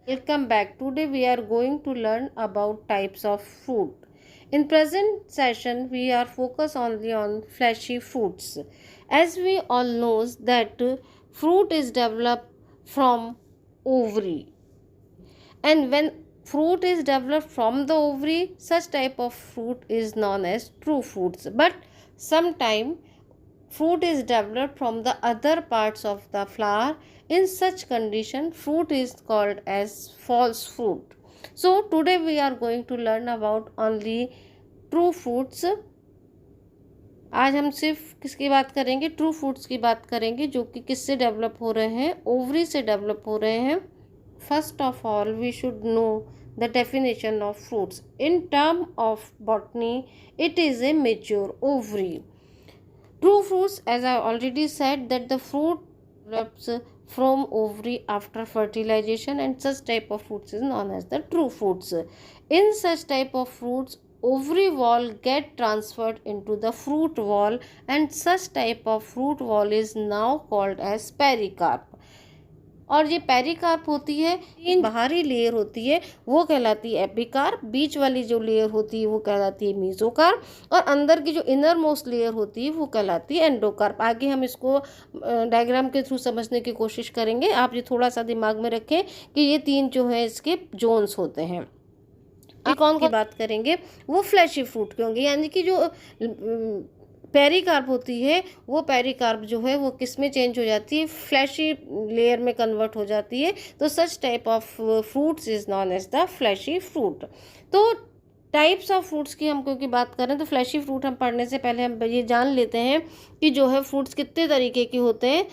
Welcome back. Today we are going to learn about types of fruit. In present session we are focused only on fleshy fruits. As we all knows that fruit is developed from ovary, and when fruit is developed from the ovary, such type of fruit is known as true fruits. But sometime fruit is developed from the other parts of the flower. In such condition fruit is called as false fruit. So today we are going to learn about only true fruits. आज हम सिर्फ किसकी बात करेंगे? True fruits की बात करेंगे, जो कि किससे डेवलप हो रहे हैं? ओवरी से डेवलप हो रहे हैं. First of all we should know the definition of fruits. In term of botany, it is a mature ovary. True fruits, as I already said, that the fruit develops from ovary after fertilization, and such type of fruits is known as the true fruits. In such type of fruits, ovary wall get transferred into the fruit wall, and such type of fruit wall is now called as pericarp. और ये pericarp होती है, इन बाहरी layer होती है वो कहलाती है एपिकार्प, बीच वाली जो लेयर होती है वो कहलाती है मीजोकार्प, और अंदर की जो इनर मोस्ट लेयर होती है वो कहलाती है एंडोकार्प. आगे हम इसको डायग्राम के थ्रू समझने की कोशिश करेंगे. आप ये थोड़ा सा दिमाग में रखें कि ये तीन जो है इसके जोन्स होते हैं. अब कौन की बात करेंगे? वो फ्लैशी फ्रूट के होंगे, यानी कि जो पेरिकार्प होती है वो पेरिकार्प जो है वो किस में चेंज हो जाती है? फ्लैशी लेयर में कन्वर्ट हो जाती है. तो such type of fruits is known as the fleshy fruit. तो टाइप्स ऑफ फ्रूट्स की हम क्योंकि बात करें तो फ्लैशी फ्रूट हम पढ़ने से पहले हम ये जान लेते हैं कि जो है फ्रूट्स कितने तरीके के होते हैं.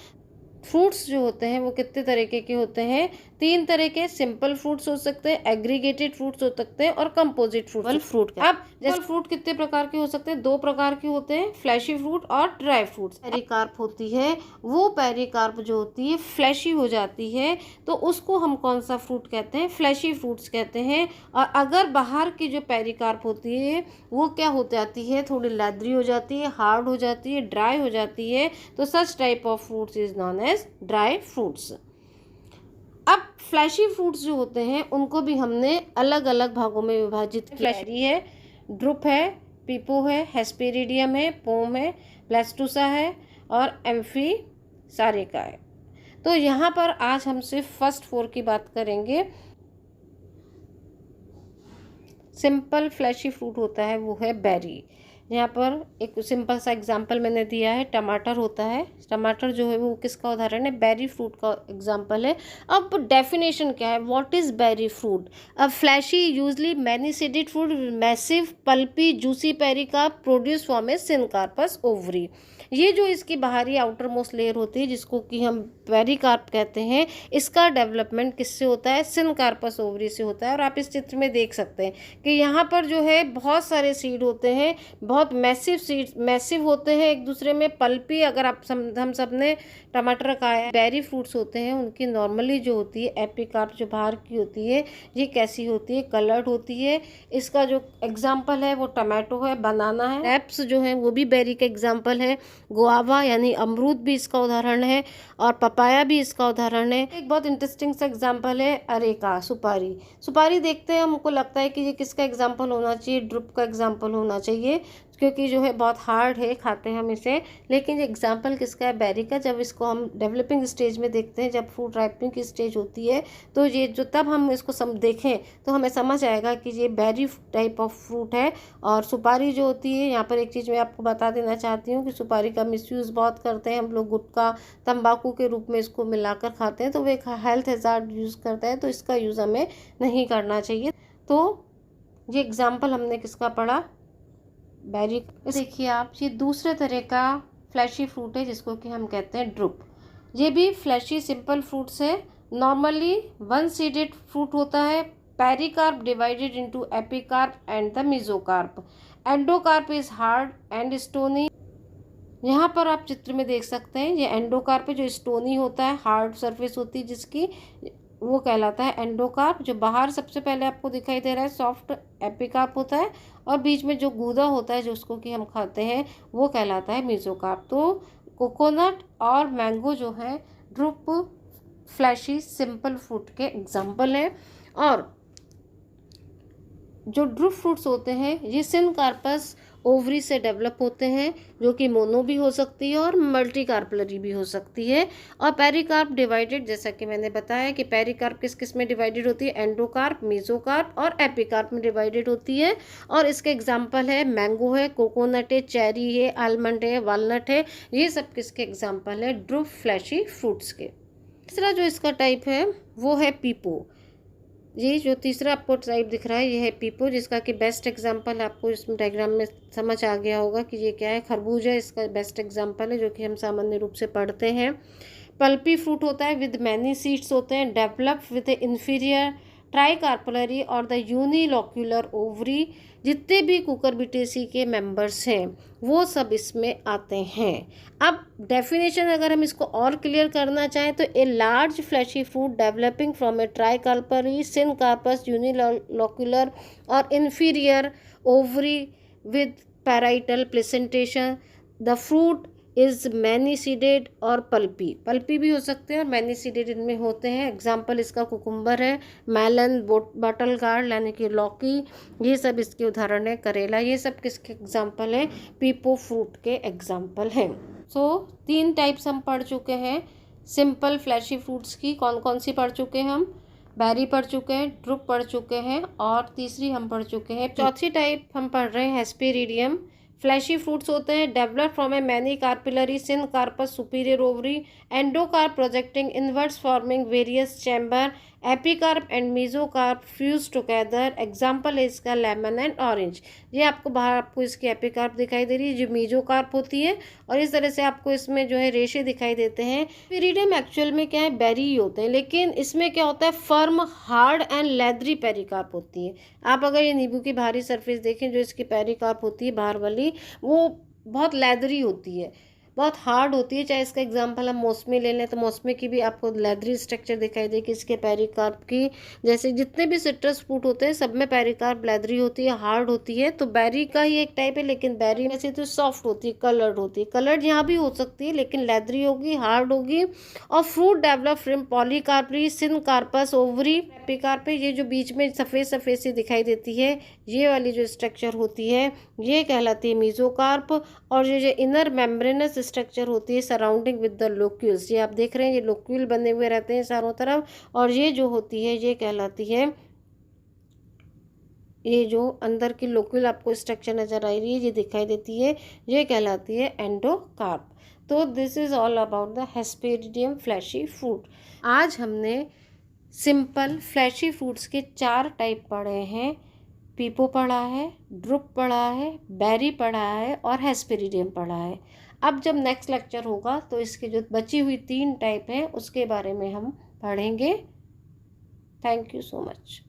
फ्रूट्स जो होते हैं वो कितने तरीके के होते हैं? तीन तरह के. सिंपल फ्रूट्स हो सकते हैं, एग्रीगेटेड फ्रूट्स हो सकते हैं, और कंपोजिट फ्रूट. अब जैसे फ्रूट कितने प्रकार के हो सकते हैं? दो प्रकार के होते हैं, फ्लैशी फ्रूट और ड्राई फ्रूट्स. पेरिकार्प होती है वो पेरिकार्प जो होती है फ्लैशी हो जाती है, तो उसको हम कौन सा फ्रूट कहते हैं? फ्लैशी फ्रूट्स कहते हैं. और अगर बाहर की जो पेरिकार्प होती है वो क्या हो जाती है? थोड़ी लैदरी हो जाती है, हार्ड हो जाती है, ड्राई हो जाती है. तो such type of fruits is known as dry fruits. अब फ्लैशी फ्रूट्स जो होते हैं उनको भी हमने अलग अलग भागों में विभाजित किया. फ्लैशी है, ड्रुप है, पीपो है, हेस्पेरिडियम है, पोम है, ब्लास्टूसा है, और एम्फी सारिका है. तो यहाँ पर आज हम सिर्फ फर्स्ट फोर की बात करेंगे. सिंपल फ्लैशी फ्रूट होता है वो है बेरी. यहाँ पर एक सिंपल सा एग्जांपल मैंने दिया है, टमाटर होता है. टमाटर जो है वो किसका उदाहरण है? बेरी फ्रूट का एग्जांपल है. अब डेफिनेशन क्या है? What is berry fruit? A fleshy usually many seeded fruit, massive pulpy juicy pericarp produce from a syncarpous ovary. ये जो इसकी बाहरी आउटर मोस्ट लेयर होती है जिसको कि हम पेरिकार्प कहते हैं, इसका डेवलपमेंट किससे होता है? सिनकार्पस ओवरी से होता है. और आप इस चित्र में देख सकते हैं कि यहाँ पर जो है बहुत सारे सीड होते हैं, बहुत मैसिव सीड्स मैसिव होते हैं एक दूसरे में. पल्पी, अगर आप हम सब ने टमाटर खाया है. बेरी फ्रूट्स होते हैं उनकी नॉर्मली जो होती है एपिकार्प जो बाहर की होती है ये कैसी होती है? कलर्ड होती है. इसका जो एग्जाम्पल है वो टमाटो है, बनाना है. ग्रेप्स जो है वो भी बेरी का एग्जाम्पल है. गुआवा यानी अमरूद भी इसका उदाहरण है, और पपाया भी इसका उदाहरण है. एक बहुत इंटरेस्टिंग सा एग्जाम्पल है अरेका, सुपारी. सुपारी देखते हैं हमको लगता है कि ये किसका एग्जाम्पल होना चाहिए? ड्रुप का एग्जाम्पल होना चाहिए, क्योंकि जो है बहुत हार्ड है, खाते हैं हम इसे. लेकिन ये एग्जाम्पल किसका है? बेरी का. जब इसको हम डेवलपिंग स्टेज में देखते हैं, जब फ्रूट राइपनिंग की स्टेज होती है, तो ये जो तब हम इसको देखें तो हमें समझ आएगा कि ये बेरी टाइप ऑफ फ्रूट है. और सुपारी जो होती है, यहाँ पर एक चीज़ मैं आपको बता देना चाहती हूँ कि सुपारी का मिसयूज़ बहुत करते हैं हम लोग. गुटखा तंबाकू के रूप में इसको मिलाकर खाते हैं, तो वो एक हेल्थ हैज़ार्ड यूज़ करता है, तो इसका यूज़ हमें नहीं करना चाहिए. तो ये एग्जाम्पल हमने किसका पढ़ा? बेरी. देखिए आप, ये दूसरे तरह का फ्लैशी फ्रूट है जिसको कि हम कहते हैं ड्रुप. ये भी फ्लैशी सिंपल फ्रूट्स है. नॉर्मली वन सीडेड फ्रूट होता है. Pericarp divided into epicarp and the mesocarp. Endocarp is hard and stony. यहाँ पर आप चित्र में देख सकते हैं ये एंडोकार्प है जो स्टोनी होता है, हार्ड सरफेस होती है जिसकी, वो कहलाता है एंडोकार्प. जो बाहर सबसे पहले आपको दिखाई दे रहा है सॉफ्ट एपिकार्प होता है, और बीच में जो गूदा होता है जो उसको कि हम खाते हैं वो कहलाता है मेसोकार्प. तो कोकोनट और मैंगो जो है ड्रुप फ्लैशी सिंपल फ्रूट के एग्जाम्पल हैं। और जो ड्रूप फ्रूट्स होते हैं ये सिनकार्पस ओवरी से डेवलप होते हैं, जो कि मोनो भी हो सकती है और मल्टी कार्पलरी भी हो सकती है। और पेरिकार्प डिवाइडेड, जैसा कि मैंने बताया कि पेरिकार्प किस किस में डिवाइडेड होती है, एंडोकार्प, मेसोकार्प और एपिकार्प में डिवाइडेड होती है। और इसके एग्जाम्पल है मैंगो है, कोकोनट है, चेरी है, आलमंड है, वालनट है, ये सब किसके एग्जाम्पल है, ड्रूप फ्लैशी फ्रूट्स के। तीसरा जो इसका टाइप है वो है पीपो। ये जो तीसरा आपको टाइप दिख रहा है ये है पीपो, जिसका कि बेस्ट एग्जांपल आपको इस डायग्राम में समझ आ गया होगा कि ये क्या है, खरबूजा इसका बेस्ट एग्जांपल है, जो कि हम सामान्य रूप से पढ़ते हैं। पल्पी फ्रूट होता है विद मैनी सीड्स होते हैं, डेवलप विद इंफीरियर ट्राइकार्पलरी और द यूनिलोक्यूलर ओवरी। जितने भी कुकुरबिटेसी के मेंबर्स हैं वो सब इसमें आते हैं। अब डेफिनेशन अगर हम इसको और क्लियर करना चाहें तो a large fleshy fruit developing from a tricarpellary syncarpous unilocular और inferior ovary with parietal placentation. The fruit is many seeded और पल्पी, पल्पी भी हो सकते हैं और मैनी सीडेड इनमें होते हैं। एग्जाम्पल इसका कुकुम्बर है, मेलन, बॉटल गार्ड यानी कि लौकी, ये सब इसके उदाहरण है, करेला, ये सब किसके एग्जाम्पल हैं, पीपो फ्रूट के एग्जाम्पल हैं। सो 3 टाइप्स हम पढ़ चुके हैं सिंपल फ्लैशी फ्रूट्स की। कौन कौन सी पढ़ चुके हैं हम, बेरी पढ़ चुके हैं, ड्रूप पढ़ चुके हैं और तीसरी हम पढ़ चुके हैं, चौथी टाइप हम पढ़ रहे हैं हेस्पेरिडियम। फ्लैशी फ्रूट्स होते हैं develop from a many carpellary syncarpous superior ovary, endocarp projecting inwards forming various chamber, epicarp and mesocarp fuse together. Example है इसका लेमन एंड ऑरेंज। ये आपको बाहर आपको इसकी एपिकार्प दिखाई दे रही है जो मेसोकार्प होती है, और इस तरह से आपको इसमें जो है रेशे दिखाई देते हैं। पेरिडियम एक्चुअल में क्या है, बेरी ही होते हैं, लेकिन इसमें क्या होता है, firm hard and leathery pericarp होती है। आप अगर ये नींबू की बाहरी सरफेस देखें, जो इसकी पेरिकार्प होती है बाहर वाली, वो बहुत लेदरी होती है, बहुत हार्ड होती है। चाहे इसका एग्जांपल हम मौसमी ले लें तो मौसमी की भी आपको लेदरी स्ट्रक्चर दिखाई देगी इसके पेरिकार्प की। जैसे जितने भी सिट्रस फ्रूट होते हैं सब में पेरिकार्प लेदरी होती है, हार्ड होती है। तो बेरी का ही एक टाइप है, लेकिन बेरी में से तो सॉफ्ट होती है, कलर्ड होती है। कलर्ड यहाँ भी हो सकती है लेकिन लेदरी होगी, हार्ड होगी। और fruit develop from polycarpellary syncarpous ovary epicarp. ये जो बीच में सफ़ेद सफ़ेद सी दिखाई देती है, ये वाली जो स्ट्रक्चर होती है ये कहलाती है मेसोकार्प। और ये इनर मेम्ब्रेनस स्ट्रक्चर होती है सराउंडिंग विद द लोक्यूल्स, ये आप देख रहे हैं ये लोक्यूल बने हुए रहते हैं चारों तरफ। और ये जो होती है ये कहलाती है, ये जो अंदर की लोक्यूल आपको स्ट्रक्चर नज़र आ रही है ये दिखाई देती है, ये कहलाती है एंडोकार्प। तो this is all about the hesperidium fleshy fruit. आज हमने सिंपल फ्लैशी फ्रूट्स के 4 टाइप पढ़े हैं। पीपो पढ़ा है, ड्रूप पढ़ा है, बेरी पढ़ा है और हेस्पेरिडियम पढ़ा है। अब जब नेक्स्ट लेक्चर होगा तो इसके जो बची हुई 3 टाइप हैं उसके बारे में हम पढ़ेंगे। Thank you so much.